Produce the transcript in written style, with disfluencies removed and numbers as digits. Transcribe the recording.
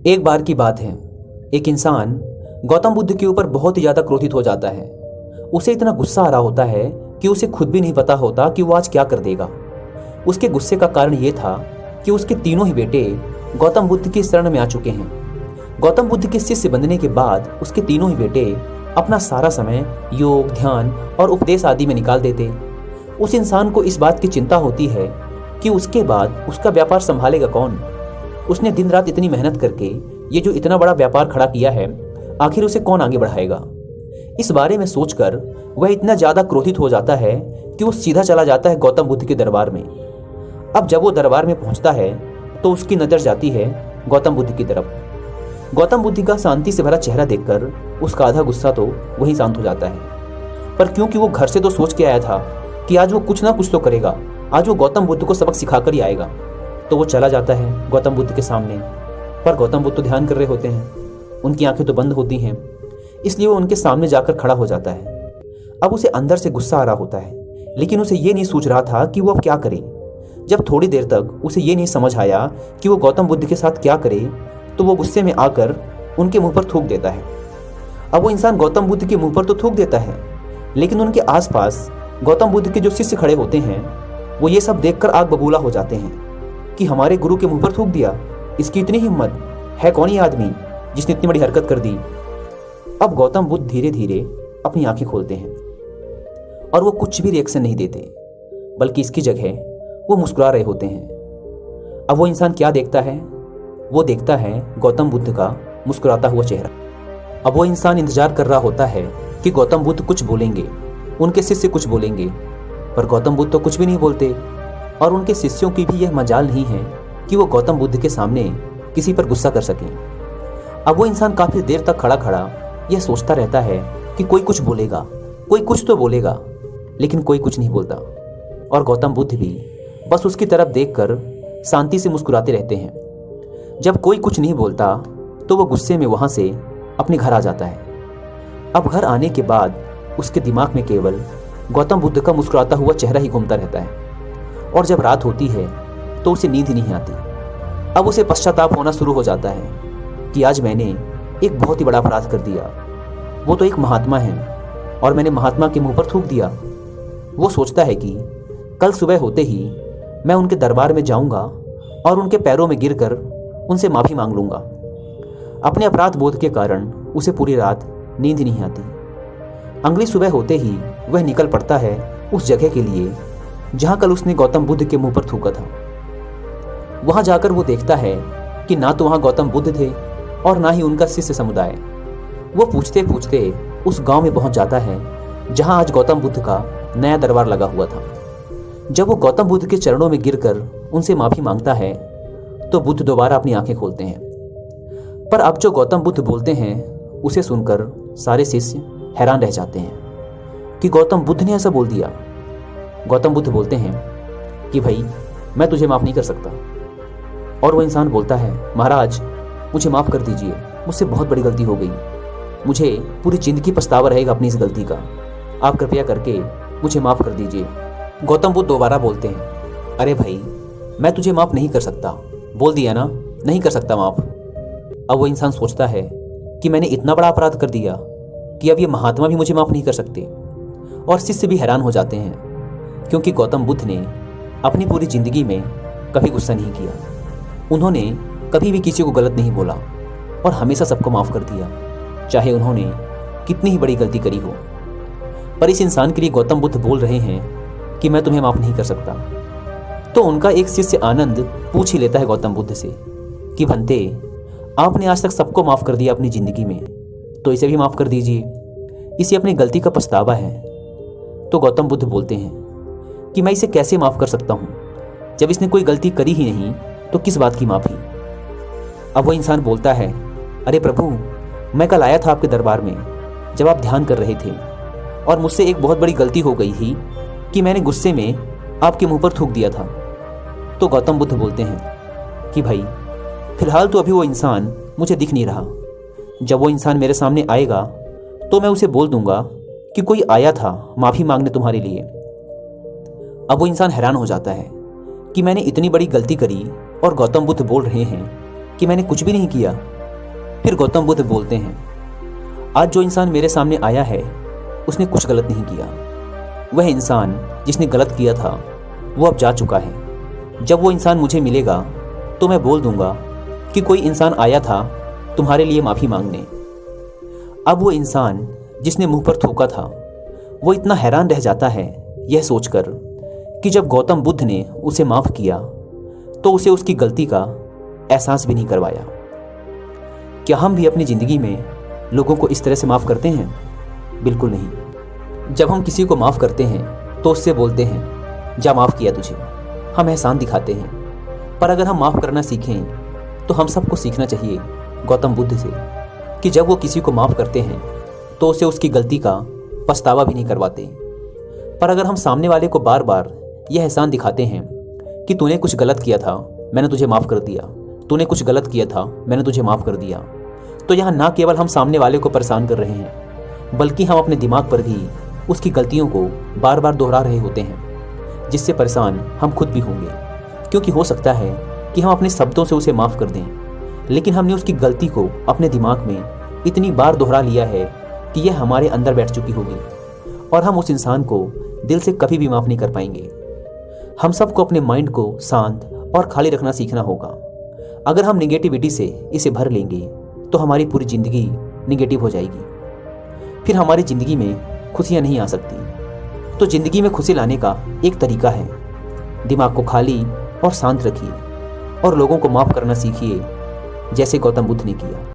एक बार की बात है, एक इंसान गौतम बुद्ध के ऊपर बहुत ही ज़्यादा क्रोधित हो जाता है। उसे इतना गुस्सा आ रहा होता है कि उसे खुद भी नहीं पता होता कि वो आज क्या कर देगा। उसके गुस्से का कारण ये था कि उसके तीनों ही बेटे गौतम बुद्ध की शरण में आ चुके हैं। गौतम बुद्ध के शिष्य बनने के बाद उसके तीनों ही बेटे अपना सारा समय योग, ध्यान और उपदेश आदि में निकाल देते। उस इंसान को इस बात की चिंता होती है कि उसके बाद उसका व्यापार संभालेगा कौन। उसने दिन रात इतनी मेहनत करके ये जो इतना बड़ा व्यापार खड़ा किया है, आखिर उसे कौन आगे बढ़ाएगा। इस बारे में सोचकर वह इतना ज़्यादा क्रोधित हो जाता है कि वो सीधा चला जाता है गौतम बुद्ध के दरबार में। अब जब वो दरबार में पहुंचता है तो उसकी नज़र जाती है गौतम बुद्ध की तरफ। गौतम बुद्ध का शांति से भरा चेहरा देखकर उसका आधा गुस्सा तो वहीं शांत हो जाता है। पर क्योंकि वो घर से तो सोच के आया था कि आज वो कुछ ना कुछ तो करेगा, आज वो गौतम बुद्ध को सबक सिखाकर ही आएगा, तो वो चला जाता है गौतम बुद्ध के सामने। पर गौतम बुद्ध तो ध्यान कर रहे होते हैं, उनकी आंखें तो बंद होती हैं, इसलिए वो उनके सामने जाकर खड़ा हो जाता है। अब उसे अंदर से गुस्सा आ रहा होता है, लेकिन उसे ये नहीं सूझ रहा था कि वो अब क्या करे। जब थोड़ी देर तक उसे ये नहीं समझ आया कि वो गौतम बुद्ध के साथ क्या करे, तो वो गुस्से में आकर उनके मुंह पर थूक देता है। अब वो इंसान गौतम बुद्ध के मुंह पर तो थूक देता है, लेकिन उनके आसपास गौतम बुद्ध के जो शिष्य खड़े होते हैं वो ये सब देखकर आग बबूला हो जाते हैं कि हमारे गुरु के मुंह पर थूक दिया, इसकी इतनी हिम्मत है, कौन ही आदमी जिसने इतनी बड़ी हरकत कर दी। अब गौतम बुद्ध धीरे धीरे अपनी आंखें खोलते हैं और वो कुछ भी रिएक्शन नहीं देते, बल्कि इसकी जगह वो मुस्कुरा रहे होते हैं। अब वो इंसान क्या देखता है? वो देखता है गौतम बुद्ध का मुस्कुराता हुआ चेहरा। अब वो इंसान इंतजार कर रहा होता है कि गौतम बुद्ध कुछ बोलेंगे, उनके शिष्य कुछ बोलेंगे, पर गौतम बुद्ध तो कुछ भी नहीं बोलते और उनके शिष्यों की भी यह मजाल नहीं है कि वो गौतम बुद्ध के सामने किसी पर गुस्सा कर सकें। अब वो इंसान काफ़ी देर तक खड़ा खड़ा यह सोचता रहता है कि कोई कुछ बोलेगा, कोई कुछ तो बोलेगा, लेकिन कोई कुछ नहीं बोलता और गौतम बुद्ध भी बस उसकी तरफ देखकर शांति से मुस्कुराते रहते हैं। जब कोई कुछ नहीं बोलता तो वो गुस्से में वहाँ से अपने घर आ जाता है। अब घर आने के बाद उसके दिमाग में केवल गौतम बुद्ध का मुस्कुराता हुआ चेहरा ही घूमता रहता है और जब रात होती है तो उसे नींद ही नहीं आती। अब उसे पश्चाताप होना शुरू हो जाता है कि आज मैंने एक बहुत ही बड़ा अपराध कर दिया। वो तो एक महात्मा है और मैंने महात्मा के मुंह पर थूक दिया। वो सोचता है कि कल सुबह होते ही मैं उनके दरबार में जाऊंगा और उनके पैरों में गिरकर उनसे माफ़ी मांग लूंगा। अपने अपराध बोध के कारण उसे पूरी रात नींद नहीं आती। अगली सुबह होते ही वह निकल पड़ता है उस जगह के लिए जहाँ कल उसने गौतम बुद्ध के मुंह पर थूका था। वहाँ जाकर वो देखता है कि ना तो वहाँ गौतम बुद्ध थे और ना ही उनका शिष्य समुदाय। वो पूछते पूछते उस गांव में पहुँच जाता है जहाँ आज गौतम बुद्ध का नया दरबार लगा हुआ था। जब वो गौतम बुद्ध के चरणों में गिरकर उनसे माफ़ी मांगता है तो बुद्ध दोबारा अपनी आंखें खोलते हैं। पर अब जो गौतम बुद्ध बोलते हैं उसे सुनकर सारे शिष्य हैरान रह जाते हैं कि गौतम बुद्ध ने ऐसा बोल दिया। गौतम बुद्ध बोलते हैं कि भाई मैं तुझे माफ़ नहीं कर सकता। और वो इंसान बोलता है, महाराज मुझे माफ़ कर दीजिए, मुझसे बहुत बड़ी गलती हो गई, मुझे पूरी ज़िंदगी पछतावा रहेगा अपनी इस गलती का, आप कृपया करके मुझे माफ़ कर दीजिए। गौतम बुद्ध दोबारा बोलते हैं, अरे भाई मैं तुझे माफ़ नहीं कर सकता, बोल दिया ना, नहीं कर सकता माफ़। अब वो इंसान सोचता है कि मैंने इतना बड़ा अपराध कर दिया कि अब ये महात्मा भी मुझे माफ़ नहीं कर सकते। और शिष्य भी हैरान हो जाते हैं क्योंकि गौतम बुद्ध ने अपनी पूरी ज़िंदगी में कभी गुस्सा नहीं किया। उन्होंने कभी भी किसी को गलत नहीं बोला और हमेशा सबको माफ़ कर दिया, चाहे उन्होंने कितनी ही बड़ी गलती करी हो। पर इस इंसान के लिए गौतम बुद्ध बोल रहे हैं कि मैं तुम्हें माफ़ नहीं कर सकता। तो उनका एक शिष्य आनंद पूछ ही लेता है गौतम बुद्ध से कि भंते, आपने आज तक सबको माफ़ कर दिया अपनी ज़िंदगी में, तो इसे भी माफ़ कर दीजिए, इसे अपनी गलती का पछतावा है। तो गौतम बुद्ध बोलते हैं कि मैं इसे कैसे माफ़ कर सकता हूँ, जब इसने कोई गलती करी ही नहीं तो किस बात की माफ़ी। अब वो इंसान बोलता है, अरे प्रभु, मैं कल आया था आपके दरबार में जब आप ध्यान कर रहे थे और मुझसे एक बहुत बड़ी गलती हो गई थी कि मैंने गुस्से में आपके मुंह पर थूक दिया था। तो गौतम बुद्ध बोलते हैं कि भाई फिलहाल तो अभी वो इंसान मुझे दिख नहीं रहा, जब वो इंसान मेरे सामने आएगा तो मैं उसे बोल दूंगा कि कोई आया था माफ़ी मांगने तुम्हारे लिए। अब वो इंसान हैरान हो जाता है कि मैंने इतनी बड़ी गलती करी और गौतम बुद्ध बोल रहे हैं कि मैंने कुछ भी नहीं किया, फिर गौतम बुद्ध बोलते हैं, आज जो इंसान मेरे सामने आया है उसने कुछ गलत नहीं किया। वह इंसान जिसने गलत किया था वो अब जा चुका है। जब वो इंसान मुझे मिलेगा तो मैं बोल दूंगा कि कोई इंसान आया था तुम्हारे लिए माफ़ी मांगने। अब वो इंसान जिसने मुंह पर थूका था वो इतना हैरान रह जाता है यह सोचकर कि जब गौतम बुद्ध ने उसे माफ़ किया तो उसे उसकी गलती का एहसास भी नहीं करवाया। क्या हम भी अपनी ज़िंदगी में लोगों को इस तरह से माफ़ करते हैं? बिल्कुल नहीं। जब हम किसी को माफ़ करते हैं तो उससे बोलते हैं जा माफ़ किया तुझे, हम एहसान दिखाते हैं। पर अगर हम माफ़ करना सीखें तो हम सबको सीखना चाहिए गौतम बुद्ध से कि जब वो किसी को माफ़ करते हैं तो उसे उसकी गलती का पछतावा भी नहीं करवाते। पर अगर हम सामने वाले को बार बार यह एहसान दिखाते हैं कि तूने कुछ गलत किया था मैंने तुझे माफ़ कर दिया, तूने कुछ गलत किया था मैंने तुझे माफ़ कर दिया, तो यहाँ ना केवल हम सामने वाले को परेशान कर रहे हैं बल्कि हम अपने दिमाग पर भी उसकी गलतियों को बार बार दोहरा रहे होते हैं, जिससे परेशान हम खुद भी होंगे। क्योंकि हो सकता है कि हम अपने शब्दों से उसे माफ़ कर दें, लेकिन हमने उसकी गलती को अपने दिमाग में इतनी बार दोहरा लिया है कि यह हमारे अंदर बैठ चुकी होगी और हम उस इंसान को दिल से कभी भी माफ़ नहीं कर पाएंगे। हम सबको अपने माइंड को शांत और खाली रखना सीखना होगा। अगर हम निगेटिविटी से इसे भर लेंगे तो हमारी पूरी ज़िंदगी निगेटिव हो जाएगी। फिर हमारी ज़िंदगी में खुशियाँ नहीं आ सकती। तो ज़िंदगी में खुशी लाने का एक तरीका है, दिमाग को खाली और शांत रखिए और लोगों को माफ़ करना सीखिए जैसे गौतम बुद्ध ने किया।